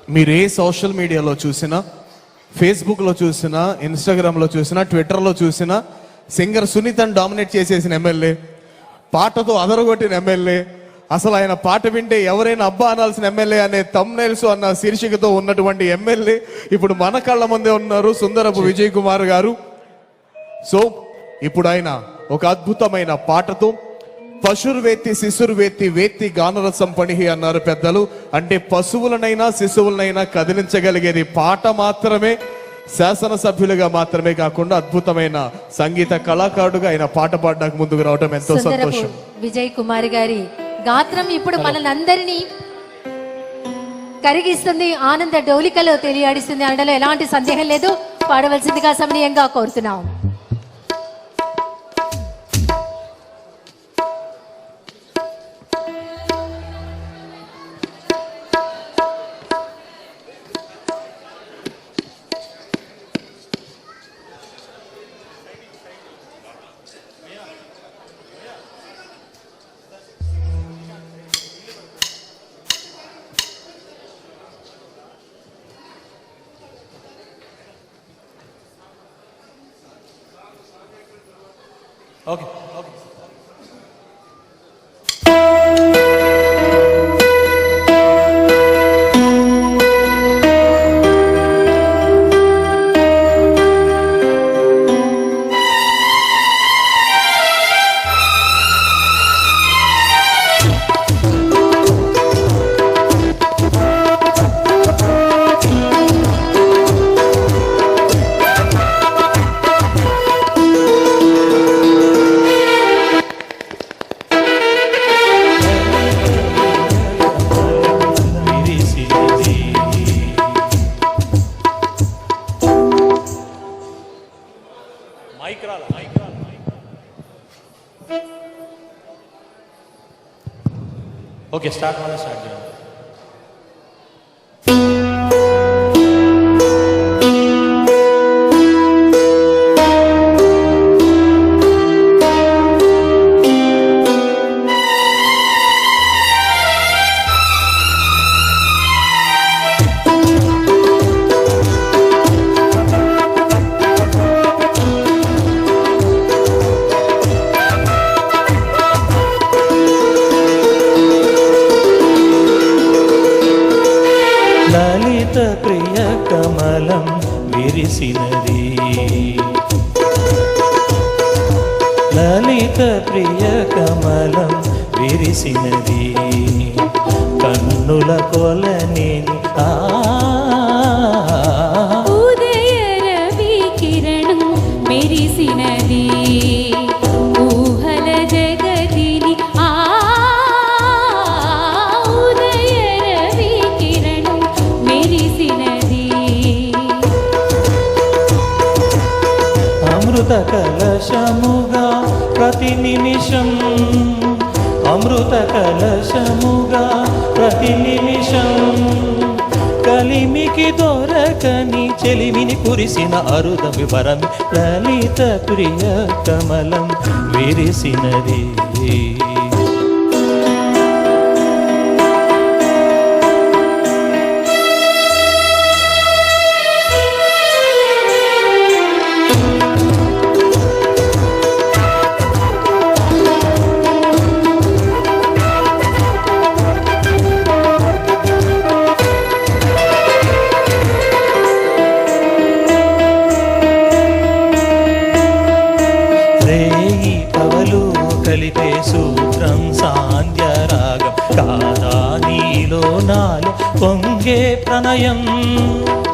మీరు ఏ సోషల్ మీడియాలో చూసినా, ఫేస్బుక్లో చూసినా, ఇన్స్టాగ్రామ్లో చూసినా, ట్విట్టర్లో చూసినా సింగర్ సునీతను డామినేట్ చేసేసిన ఎమ్మెల్యే, పాటతో అదరగొట్టిన ఎమ్మెల్యే, అసలు ఆయన పాట వింటే ఎవరైనా అబ్బా అనాల్సిన ఎమ్మెల్యే అనే థంబ్నెయిల్స్ అన్న శీర్షికతో ఉన్నటువంటి ఎమ్మెల్యే ఇప్పుడు మన కళ్ళ ముందే ఉన్నారు, సుందరపు విజయ్ కుమార్ గారు. సో ఇప్పుడు ఆయన ఒక అద్భుతమైన పాటతో పశుర్వేత్తి శిశుర్వేత్తి వేత్తి గానరసం పణిహి అన్నారు పెద్దలు. అంటే పశువులనైనా శిశువులనైనా కదిలించగలిగేది పాట మాత్రమే, శాసనసభ్యులుగా మాత్రమే కాకుండా అద్భుతమైన సంగీత కళాకారుడుగా ఆయన పాట పాడడానికి ముందుకు రావడం ఎంతో సంతోషం. విజయ్ కుమార్ గారి గాత్రం ఇప్పుడు మనందరినీ కరిగిస్తుంది, ఆనంద డోలికలో తెలియాడిస్తుంది అనడంలో ఎలాంటి సందేహం లేదు. పాడవలసిందిగా సమనీయంగా కోరుతున్నాం. ఓకే ఓకే స్టార్ట్ చేయండి. లలిత ప్రియ కమలం విరిసినది, లలిత ప్రియ కమలం విరిసినది, కన్నుల కొలని ఉదయ రవి కిరణం మెరిసినది, ఊహల జగతిని ఉదయ రవి కిరణం మెరిసినది, అమృత కలశముగా ప్రతి నిమిషం, అమృత కలశముగా ప్రతి నిమిషం, కలిమికి దొరకని చెలిమిని కురిసిన అరుదమి వరమి, లలిత ప్రియ కమలం విరిసినది. కలిపే సూత్రం సాంధ్యరాగం కాదా నీలో నాలో పొంగే ప్రణయం,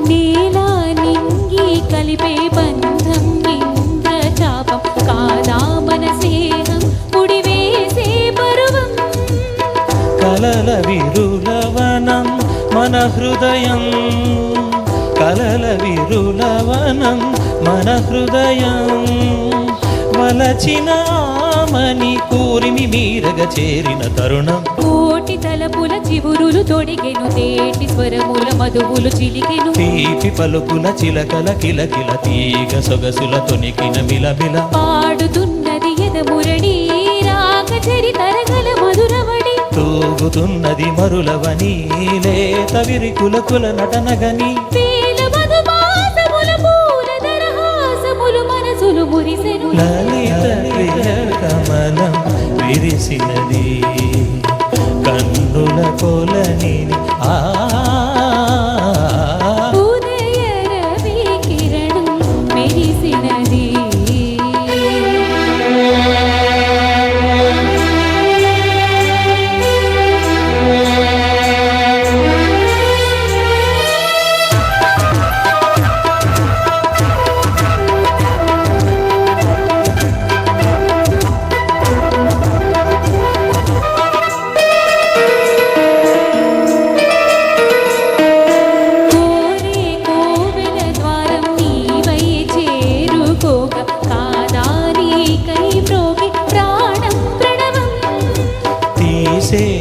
నీలా నింగి కలిపే బంధం ఇంద్రచాపం కాదా మన స్నేహం ముడివేసే పరువం, కలల విరులవనం మన హృదయం, కలల విరులవనం మన హృదయం, వలచిన మని కూరిమి మీరగ చేరిన తరుణం, కోటి తలపుల చివురులు తొడిగెను, తేటి స్వరముల మధువులు చిలికెను, తీపి పలుకుల చిలకల కిలకిల తీగ సొగసుల తొనికిన మిలమిల, పాడుతున్నది ఎదమురడి రాగ చరి తరగల మధురవడి, తూగుతున్నది మరులవని లేత విరికుల నటనగని వేల మధుమాసముల పూల దరహాసములు మనసులు మురిసెను లలిత ప్రియ కమలం విరిసినది కన్నుల కొలని ఉదయ రవి కిరణం మెరిసినది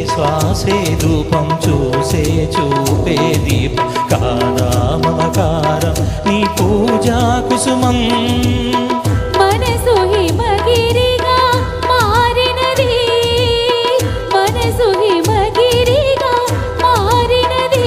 శ్వాసే ధూపం చూసే చూపే దీపం కాదా మమకారం నీ పూజా కుసుమం మనసు హిమగిరిగా మారినది మనసు హిమగిరిగా మారినది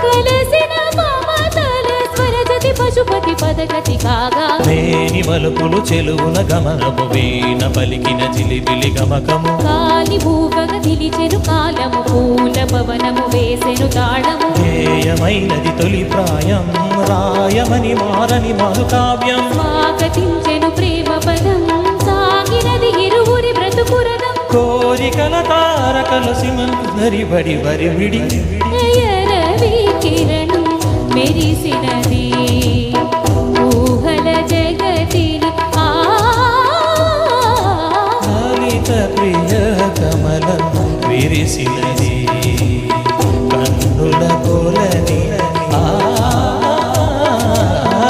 కలసిన మమతల స్వరజతి పశుపతి పదగతి కాగా మేని మలుపులు చెలువున గమనము వీణ పలికిన జిలిబిలి గమకము కాలి భూపగ నిలిచెను కాలము పూల భవనము వేసెను తాళము ధ్యేయమైనది తొలి ప్రాయం రాయమని మారని మధుకావ్యం స్వాగతించెను ప్రేమ పదం సాగినది ఇరువురి బ్రతుకురదం కోరికల తారకల సిమరి బడి వరి విడి రవి కిరణం మెరిసినది ఊహల జగతిని లలిత ప్రియ కమలం విరిసినది కన్నుల కొలని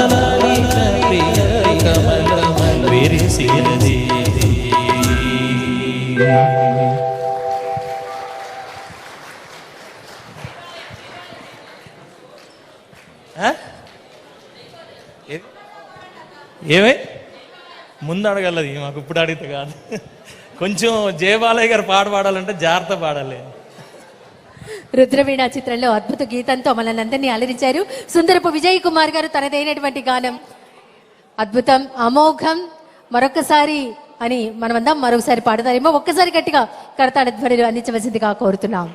లలిత ప్రియ కమలం విరిసినది ఏమే ముందు అడగలది మాకు ఇప్పుడు అడిగితే కాదు కొంచెం జయబాలయ్య గారు పాట పాడాలంటే జాగ్రత్త పాడాలి రుద్రవీణ చిత్రంలో అద్భుత గీతంతో మనల్ని అందరినీ అలరించారు సుందరపు విజయ్ కుమార్ గారు తనదైనటువంటి గానం అద్భుతం అమోఘం మరొకసారి అని మనమందరం మరొకసారి పాడతారేమో ఒక్కసారి గట్టిగా కరతాళ ధ్వనులు అందించవలసిందిగా కోరుతున్నాం.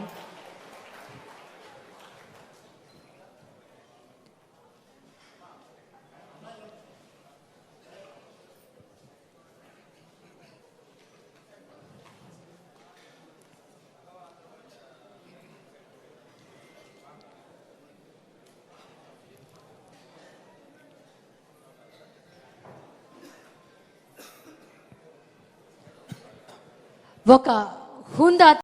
ఒక హుందా